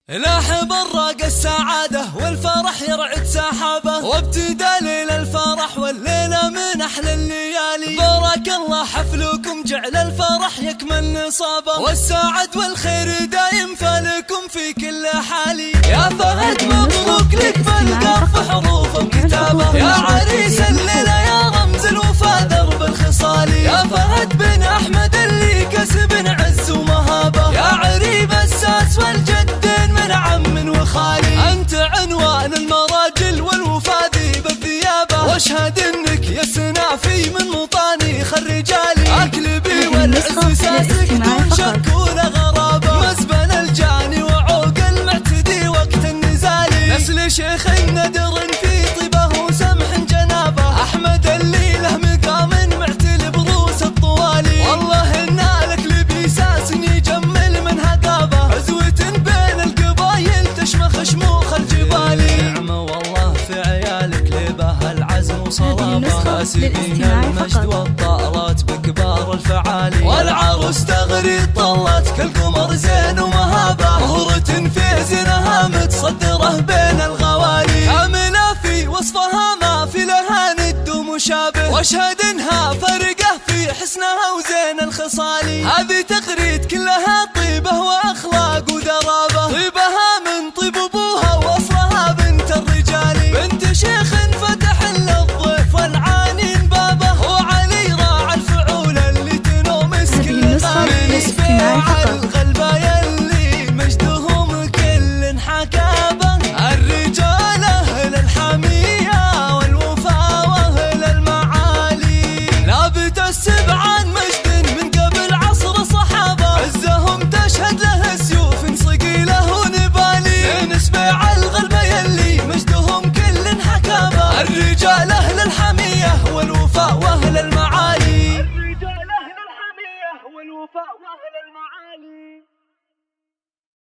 لاح براق السعادة والفرح يرعد سحابه، وابتدى ليل الفرح والليلة من أحلى الليالي. بارك الله حفلكم جعل الفرح يكمل نصابه، والسعد والخير دايم فالكم في كل حالي. يا فهد مبروك لك بالقرف حروف وكتابه، يا عريس الليلة يا رمز الوفا درب الخصالي. يا فهد بن أحمد اللي كسب عز ومهابه، يا عريب الساس والجدين من عم وخالي. أنت عنوان المراجل والوفا ذيب الثيابة، واشهد انك يا سنافي من مطانيخ الرجالي. اكلبي والعز ساسك دون شك ولا غرابة، مسبن الجاني وعوق المعتدي وقت النزالي. نسل شيخ ندر في طيبه وسمح جنابه، احمد اللي له مقام معتل بروس الطوالي. والله ان لك لبي ساس يجمل من هقابه، عزوة بين القبايل تشمخ شموخ الجبالي. نعمة والله في عيالك لبه العزم وصلابه، كاسبين المجد والطارات بكبار الفعالي. والعروس تغري طلت كالقمر زين ومهابه، مهرة في زنها متصدره بين الغوالي. كاملة في وصفها ما في لها ند ومشابه، واشهد انها فرقه في حسنها وزين الخصالي. هذه تغريد كلها طيبه واخلاق ودرابه، طيبها من طيب ابوها واصلها بنت الرجال. بنت شيخ فتح للضيف والعانين بابه، وعلي راعى الفعول اللي تنومس كل غالي. فيها الغلبه يلي مجدهم كل حكابه، الرجال اهل الحميه والوفا واهل المعالي. لابد السبع عن مجد من قبل عصر صحابه، عزهم تشهد له سيوف صقيله ونبالي. نسبع الغلبه يلي مجدهم كل حكابه، الرجال اهل الحميه والوفا واهل المعالي. الرجال اهل الحميه والوفا واهل المعالي.